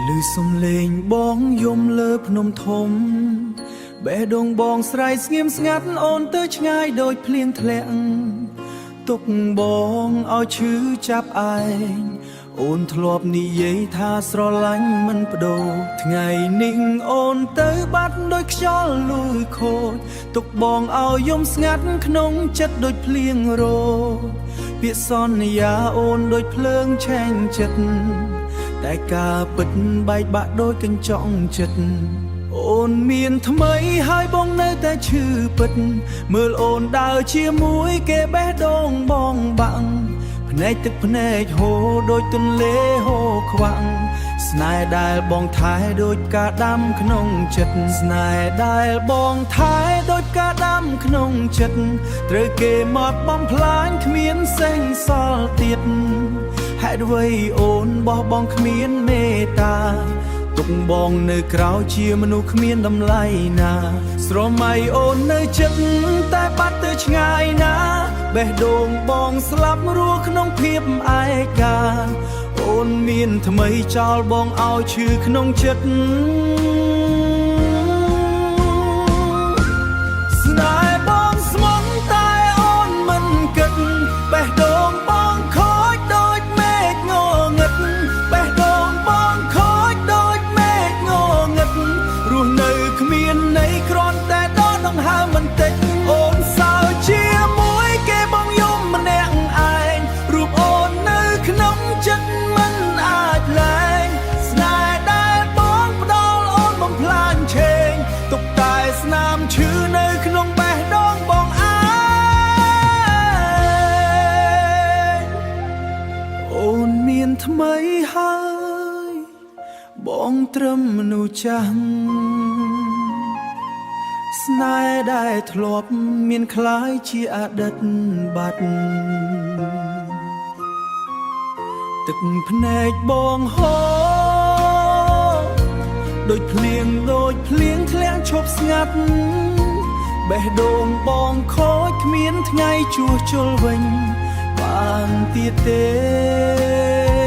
លឺសំឡេងបងយំលើភ្នំធំបេះដូងបងស្រែកស្ងៀមស្ងាត់អូនទៅឆ្ងាយដូចភ្លៀងធ្លាក់ទុកបងឲ្យឈឺចាប់ឯងអូនធ្លាប់និយាយថាស្រឡាញ់មិនបដូរថ្ងៃនេះអូនទៅបាត់ដោយខ្យល់លួយខូចទុកបងឲ្យយំស្ងាត់ក្នុងចិត្តដូចភ្លៀងរោពាក្យសន្យាអូនដូចភ្លើងឆេងចិត្តតែការពិតបែកបាក់ដូចកញ្ចក់ចិត្តអូនមានថ្មីហើយបងនៅតែឈឺពិតមើលអូនដើរជាមួយគេបេះដូងបងបាក់ភ្នែកទឹកភ្នែកហូរដូចទន្លេហូរខ្វាក់ស្នេហ៍ដែលបងថែដូចផ្កាដាំក្នុងចិត្តស្នេហ៍ដែលបងថែដូចផ្កាដាំក្នុងចិត្តត្រូវគេមកបំផ្លាញគ្មានសេងសល់ទៀតហេតុអ្វីអូនបោះបង់គ្មានមេត្តាទុកបងនៅក្រៅជាមនុស្សគ្មានតម្លៃណាស្រមៃអូននៅចិត្តតែបាត់ទៅឆ្ងាយណាបេះដូងបងស្លាប់រស់ក្នុងភាពឯកាអូនមានថ្មីចោលបងឲ្យឈឺក្នុងចិត្តស្នេហ៍បងស្មងតែអូនមិនគិតបេះដូងបងខូចដូចមេឃងងឹតបេះដូងបងខូចដូចមេឃងងឹតរស់នៅគ្មានន័យគ្រាន់តែដកដង្ហើមបន្តិចអូនសើជាមួយគេបងយំម្នាក់ឯងរូបអូននៅក្នុងចិត្តមិនអាចលែងស្នេហ៍ដែលបងផ្ដល់អូនបំផ្លាញឆេងទុកតែស្នាមឈឺនៅក្នុងបេះដូងបងឯងអូនមានថ្មីហើយបងត្រឹមមនុស្សចាស់ស្នេហ៍ដែលធ្លាប់មានคล้ายជាអតីតបាត់ទឹកភ្នែកបងហូរដូចភ្លៀងធ្លាក់ឈប់ស្ងាត់បេះដូងបងខូចគ្មានថ្ងៃជួសជុលវិញបានទៀតទេ